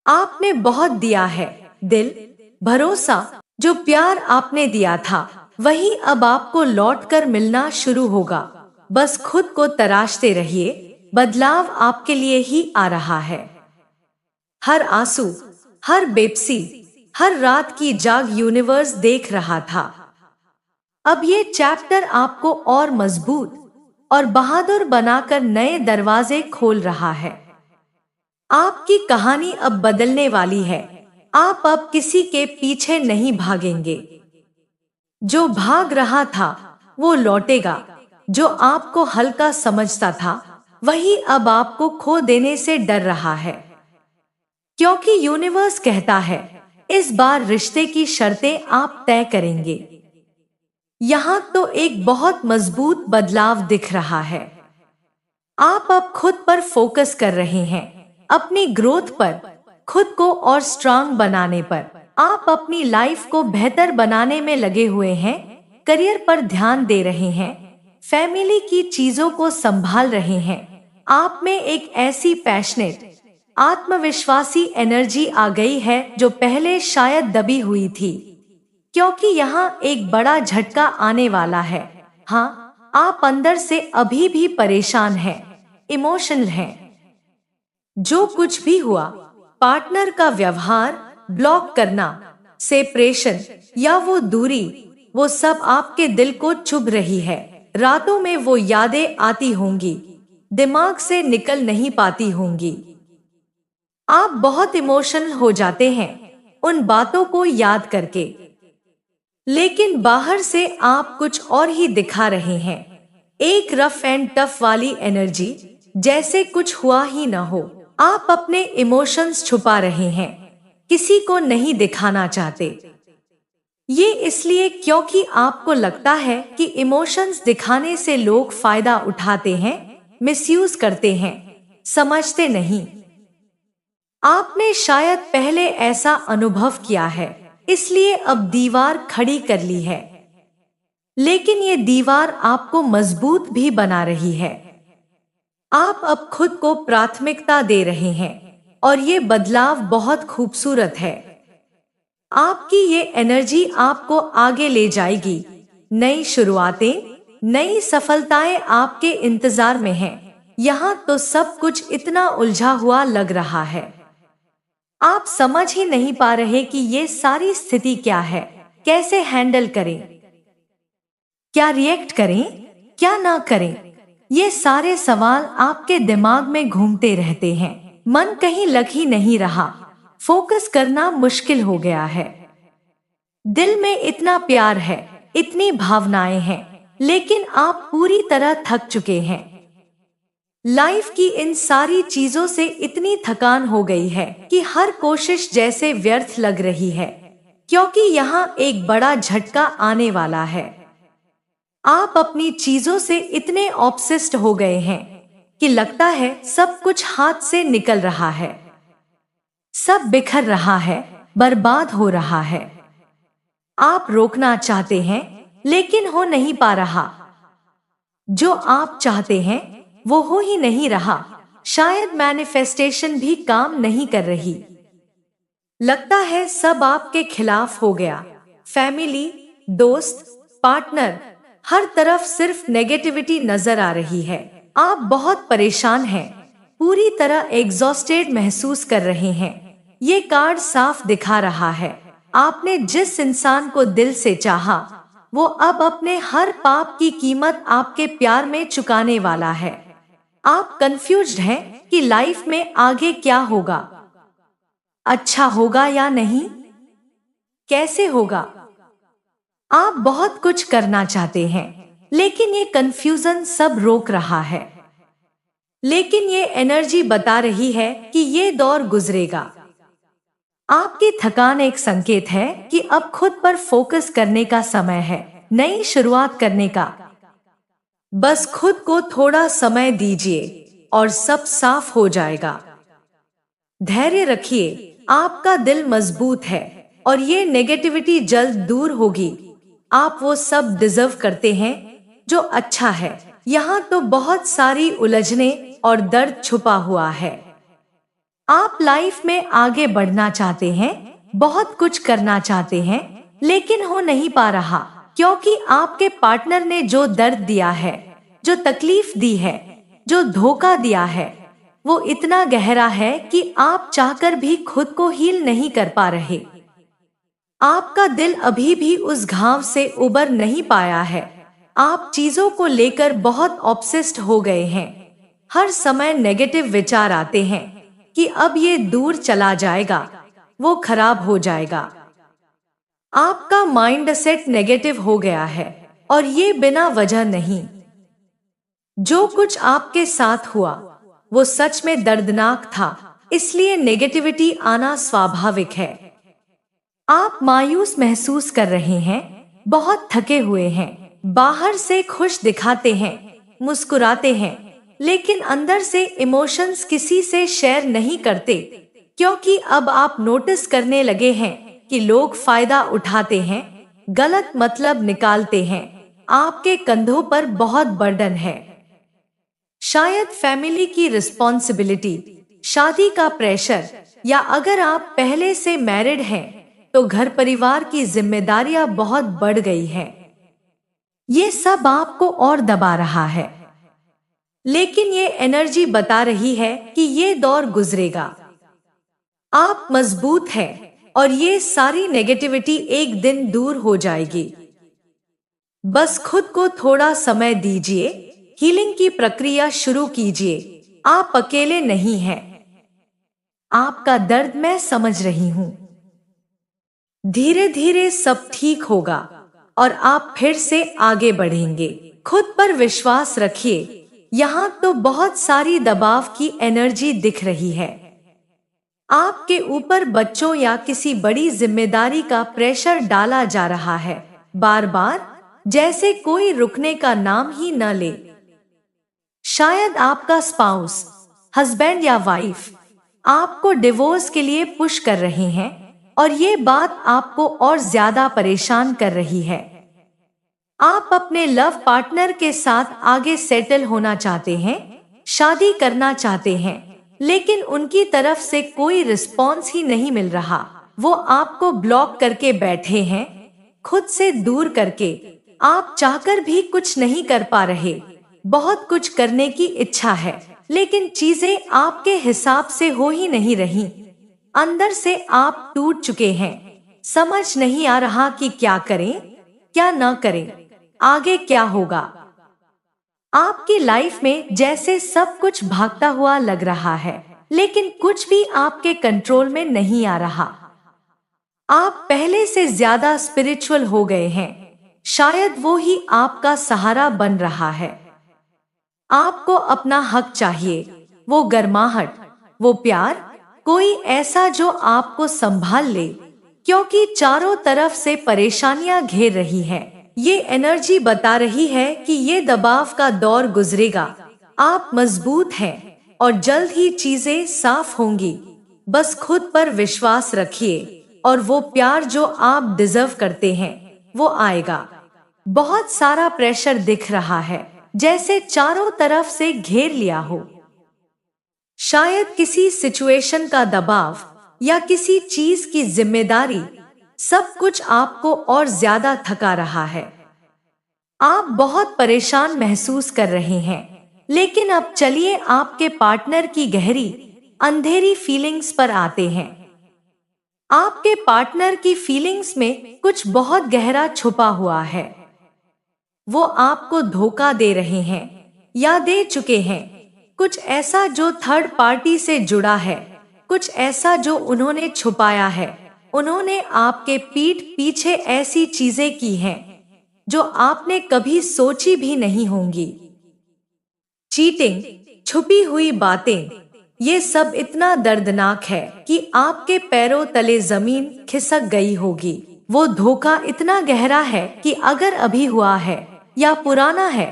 आपने बहुत दिया है, दिल, भरोसा, जो प्यार आपने दिया था वही अब आपको लौट कर मिलना शुरू होगा। बस खुद को तराशते रहिए, बदलाव आपके लिए ही आ रहा है। हर आंसू, हर बेबसी, हर रात की जाग यूनिवर्स देख रहा था। अब ये चैप्टर आपको और मजबूत और बहादुर बनाकर नए दरवाजे खोल रहा है। आपकी कहानी अब बदलने वाली है। आप अब किसी के पीछे नहीं भागेंगे। जो भाग रहा था वो लौटेगा। जो आपको हल्का समझता था वही अब आपको खो देने से डर रहा है। क्योंकि यूनिवर्स कहता है, इस बार रिश्ते की शर्तें आप तय करेंगे। यहाँ तो एक बहुत मजबूत बदलाव दिख रहा है। आप अब खुद पर फोकस कर रहे हैं, अपनी ग्रोथ पर, खुद को और स्ट्रांग बनाने पर। आप अपनी लाइफ को बेहतर बनाने में लगे हुए हैं, करियर पर ध्यान दे रहे हैं, फैमिली की चीजों को संभाल रहे हैं। आप में एक ऐसी पैशनेट, आत्मविश्वासी एनर्जी आ गई है जो पहले शायद दबी हुई थी। क्योंकि यहाँ एक बड़ा झटका आने वाला है। हाँ, आप अंदर से अभी भी परेशान हैं, इमोशनल हैं। जो कुछ भी हुआ, पार्टनर का व्यवहार, ब्लॉक करना, सेपरेशन या वो दूरी, वो सब आपके दिल को चुभ रही है। रातों में वो यादें आती होंगी, दिमाग से निकल नहीं पाती होंगी। आप बहुत इमोशनल हो जाते हैं उन बातों को याद करके। लेकिन बाहर से आप कुछ और ही दिखा रहे हैं, एक रफ एंड टफ वाली एनर्जी, जैसे कुछ हुआ ही न हो। आप अपने इमोशंस छुपा रहे हैं, किसी को नहीं दिखाना चाहते। ये इसलिए क्योंकि आपको लगता है कि इमोशंस दिखाने से लोग फायदा उठाते हैं, मिसयूज करते हैं, समझते नहीं। आपने शायद पहले ऐसा अनुभव किया है, इसलिए अब दीवार खड़ी कर ली है। लेकिन ये दीवार आपको मजबूत भी बना रही है। आप अब खुद को प्राथमिकता दे रहे हैं और ये बदलाव बहुत खूबसूरत है। आपकी ये एनर्जी आपको आगे ले जाएगी। नई शुरुआतें, नई सफलताएं आपके इंतजार में हैं। यहाँ तो सब कुछ इतना उलझा हुआ लग रहा है। आप समझ ही नहीं पा रहे कि ये सारी स्थिति क्या है, कैसे हैंडल करें, क्या रिएक्ट करें, क्या ना करें। ये सारे सवाल आपके दिमाग में घूमते रहते हैं। मन कहीं लग ही नहीं रहा, फोकस करना मुश्किल हो गया है। दिल में इतना प्यार है, इतनी भावनाएं हैं, लेकिन आप पूरी तरह थक चुके हैं। लाइफ की इन सारी चीजों से इतनी थकान हो गई है कि हर कोशिश जैसे व्यर्थ लग रही है। क्योंकि यहाँ एक बड़ा झटका आने वाला है। आप अपनी चीजों से इतने ऑब्सेस्ड हो गए हैं कि लगता है सब कुछ हाथ से निकल रहा है, सब बिखर रहा है, बर्बाद हो रहा है। आप रोकना चाहते हैं लेकिन हो नहीं पा रहा। जो आप चाहते हैं वो हो ही नहीं रहा। शायद मैनिफेस्टेशन भी काम नहीं कर रही। लगता है सब आपके खिलाफ हो गया। फैमिली, दोस्त, पार्टनर, हर तरफ सिर्फ नेगेटिविटी नजर आ रही है। आप बहुत परेशान हैं, पूरी तरह एग्जॉस्टेड महसूस कर रहे हैं। ये कार्ड साफ दिखा रहा है, आपने जिस इंसान को दिल से चाहा, वो अब अपने हर पाप की कीमत आपके प्यार में चुकाने वाला है। आप कंफ्यूज्ड हैं कि लाइफ में आगे क्या होगा, अच्छा होगा या नहीं, कैसे होगा। आप बहुत कुछ करना चाहते हैं, लेकिन ये कंफ्यूजन सब रोक रहा है। लेकिन ये एनर्जी बता रही है कि ये दौर गुजरेगा। आपकी थकान एक संकेत है कि अब खुद पर फोकस करने का समय है, नई शुरुआत करने का। बस खुद को थोड़ा समय दीजिए और सब साफ हो जाएगा। धैर्य रखिए, आपका दिल मजबूत है और ये नेगेटिविटी जल्द दूर होगी। आप वो सब डिजर्व करते हैं जो अच्छा है। यहाँ तो बहुत सारी उलझने और दर्द छुपा हुआ है। आप लाइफ में आगे बढ़ना चाहते हैं, बहुत कुछ करना चाहते हैं, लेकिन हो नहीं पा रहा, क्योंकि आपके पार्टनर ने जो दर्द दिया है, जो तकलीफ दी है, जो धोखा दिया है, वो इतना गहरा है कि आप चाहकर भी खुद को हील नहीं कर पा रहे। आपका दिल अभी भी उस घाव से उबर नहीं पाया है। आप चीजों को लेकर बहुत ऑब्सेस्ड हो गए हैं। हर समय नेगेटिव विचार आते हैं कि अब ये दूर चला जाएगा, वो खराब हो जाएगा। आपका माइंड सेट नेगेटिव हो गया है, और ये बिना वजह नहीं। जो कुछ आपके साथ हुआ वो सच में दर्दनाक था, इसलिए नेगेटिविटी आना स्वाभाविक है। आप मायूस महसूस कर रहे हैं, बहुत थके हुए हैं, बाहर से खुश दिखाते हैं, मुस्कुराते हैं, लेकिन अंदर से इमोशंस किसी से शेयर नहीं करते, क्योंकि अब आप नोटिस करने लगे हैं कि लोग फायदा उठाते हैं, गलत मतलब निकालते हैं। आपके कंधों पर बहुत बर्डन है। शायद फैमिली की रिस्पॉन्सिबिलिटी, शादी का प्रेशर, या अगर आप पहले से मैरिड हैं तो घर परिवार की जिम्मेदारियां बहुत बढ़ गई हैं। ये सब आपको और दबा रहा है, लेकिन ये एनर्जी बता रही है कि ये दौर गुजरेगा। आप मजबूत हैं और ये सारी नेगेटिविटी एक दिन दूर हो जाएगी। बस खुद को थोड़ा समय दीजिए, हीलिंग की प्रक्रिया शुरू कीजिए। आप अकेले नहीं हैं। आपका दर्द मैं समझ रही हूं। धीरे धीरे सब ठीक होगा और आप फिर से आगे बढ़ेंगे। खुद पर विश्वास रखिए। यहाँ तो बहुत सारी दबाव की एनर्जी दिख रही है। आपके ऊपर बच्चों या किसी बड़ी जिम्मेदारी का प्रेशर डाला जा रहा है, बार बार, जैसे कोई रुकने का नाम ही न ले। शायद आपका स्पाउस, हस्बैंड या वाइफ आपको डिवोर्स के लिए पुश कर रहे हैं, और ये बात आपको और ज्यादा परेशान कर रही है। आप अपने लव पार्टनर के साथ आगे सेटल होना चाहते हैं, शादी करना चाहते हैं, लेकिन उनकी तरफ से कोई रिस्पॉन्स ही नहीं मिल रहा। वो आपको ब्लॉक करके बैठे हैं, खुद से दूर करके। आप चाहकर भी कुछ नहीं कर पा रहे। बहुत कुछ करने की इच्छा है, लेकिन चीजें आपके हिसाब से हो ही नहीं रही। अंदर से आप टूट चुके हैं। समझ नहीं आ रहा कि क्या करें, क्या न करें, आगे क्या होगा। आपकी लाइफ में जैसे सब कुछ भागता हुआ लग रहा है, लेकिन कुछ भी आपके कंट्रोल में नहीं आ रहा। आप पहले से ज्यादा स्पिरिचुअल हो गए हैं। शायद वो ही आपका सहारा बन रहा है। आपको अपना हक चाहिए, वो गर्माहट, वो प्यार, कोई ऐसा जो आपको संभाल ले, क्योंकि चारों तरफ से परेशानियां घेर रही है। ये एनर्जी बता रही है कि ये दबाव का दौर गुजरेगा। आप मजबूत हैं और जल्द ही चीजें साफ होंगी। बस खुद पर विश्वास रखिए, और वो प्यार जो आप डिजर्व करते हैं वो आएगा। बहुत सारा प्रेशर दिख रहा है, जैसे चारों तरफ से घेर लिया हो। शायद किसी सिचुएशन का दबाव या किसी चीज की जिम्मेदारी, सब कुछ आपको और ज्यादा थका रहा है। आप बहुत परेशान महसूस कर रहे हैं, लेकिन अब चलिए आपके पार्टनर की गहरी अंधेरी फीलिंग्स पर आते हैं। आपके पार्टनर की फीलिंग्स में कुछ बहुत गहरा छुपा हुआ है। वो आपको धोखा दे रहे हैं या दे चुके हैं। कुछ ऐसा जो थर्ड पार्टी से जुड़ा है, कुछ ऐसा जो उन्होंने छुपाया है। उन्होंने आपके पीठ पीछे ऐसी चीजें की हैं जो आपने कभी सोची भी नहीं होंगी। चीटिंग, छुपी हुई बातें, ये सब इतना दर्दनाक है कि आपके पैरों तले जमीन खिसक गई होगी। वो धोखा इतना गहरा है कि अगर अभी हुआ है या पुराना है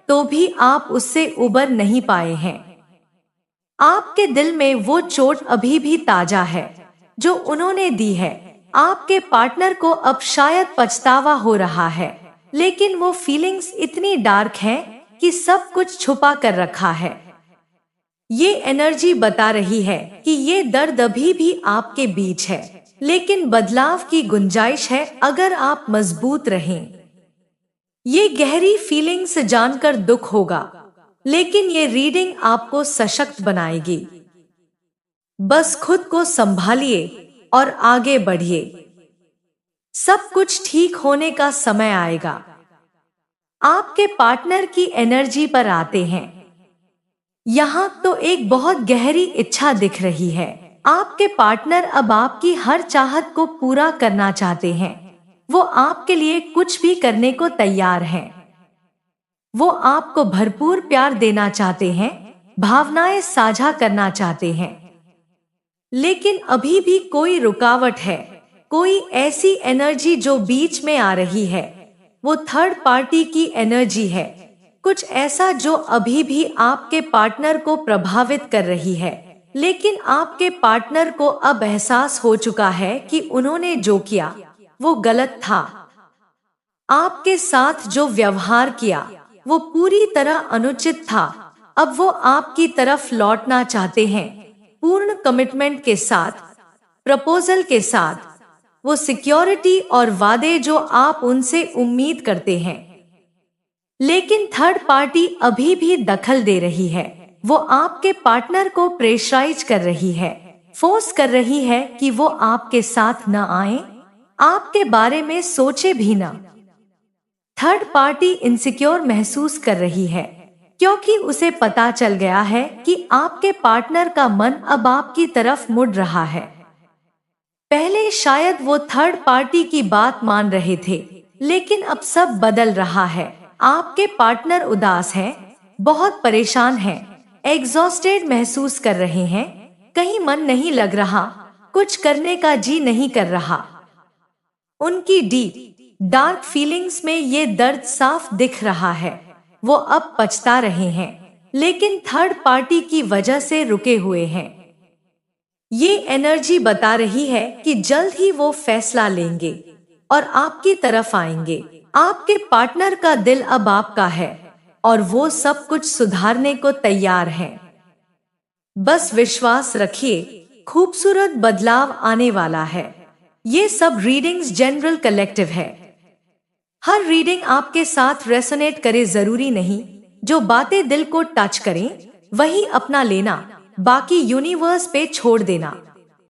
तो भी आप उससे उबर नहीं पाए हैं। आपके दिल में वो चोट अभी भी ताजा है जो उन्होंने दी है। आपके पार्टनर को अब शायद पछतावा हो रहा है, लेकिन वो फीलिंग्स इतनी डार्क हैं कि सब कुछ छुपा कर रखा है। ये एनर्जी बता रही है कि ये दर्द अभी भी आपके बीच है, लेकिन बदलाव की गुंजाइश है अगर आप मजबूत रहें। ये गहरी फीलिंग्स जानकर दुख होगा, लेकिन ये रीडिंग आपको सशक्त बनाएगी। बस खुद को संभालिए और आगे बढ़िए। सब कुछ ठीक होने का समय आएगा। आपके पार्टनर की एनर्जी पर आते हैं। यहाँ तो एक बहुत गहरी इच्छा दिख रही है। आपके पार्टनर अब आपकी हर चाहत को पूरा करना चाहते हैं। वो आपके लिए कुछ भी करने को तैयार हैं। वो आपको भरपूर प्यार देना चाहते हैं, भावनाएं साझा करना चाहते हैं। लेकिन अभी भी कोई रुकावट है, कोई ऐसी एनर्जी जो बीच में आ रही है। वो थर्ड पार्टी की एनर्जी है, कुछ ऐसा जो अभी भी आपके पार्टनर को प्रभावित कर रही है। लेकिन आपके पार्टनर को अब एहसास हो चुका है कि उन्होंने जो किया वो गलत था। आपके साथ जो व्यवहार किया वो पूरी तरह अनुचित था। अब वो आपकी तरफ लौटना चाहते हैं, पूर्ण कमिटमेंट के साथ, प्रपोजल के साथ, वो सिक्योरिटी और वादे जो आप उनसे उम्मीद करते हैं। लेकिन थर्ड पार्टी अभी भी दखल दे रही है। वो आपके पार्टनर को प्रेशराइज कर रही है, फोर्स कर रही है कि वो आपके साथ न आए, आपके बारे में सोचे भी न। थर्ड पार्टी इनसिक्योर महसूस कर रही है, क्योंकि उसे पता चल गया है कि आपके पार्टनर का मन अब आपकी तरफ मुड़ रहा है। पहले शायद वो थर्ड पार्टी की बात मान रहे थे, लेकिन अब सब बदल रहा है। आपके पार्टनर उदास हैं, बहुत परेशान हैं, एग्जॉस्टेड महसूस कर रहे हैं, कहीं मन नहीं लग रहा, कुछ करने का जी नहीं कर रहा। उनकी डीप डार्क फीलिंग्स में ये दर्द साफ दिख रहा है। वो अब पछता रहे हैं, लेकिन थर्ड पार्टी की वजह से रुके हुए हैं। ये एनर्जी बता रही है कि जल्द ही वो फैसला लेंगे और आपकी तरफ आएंगे। आपके पार्टनर का दिल अब आपका है और वो सब कुछ सुधारने को तैयार है। बस विश्वास रखिए, खूबसूरत बदलाव आने वाला है। ये सब रीडिंग्स जनरल कलेक्टिव है। हर रीडिंग आपके साथ रेसोनेट करे जरूरी नहीं। जो बातें दिल को टच करें वही अपना लेना, बाकी यूनिवर्स पे छोड़ देना।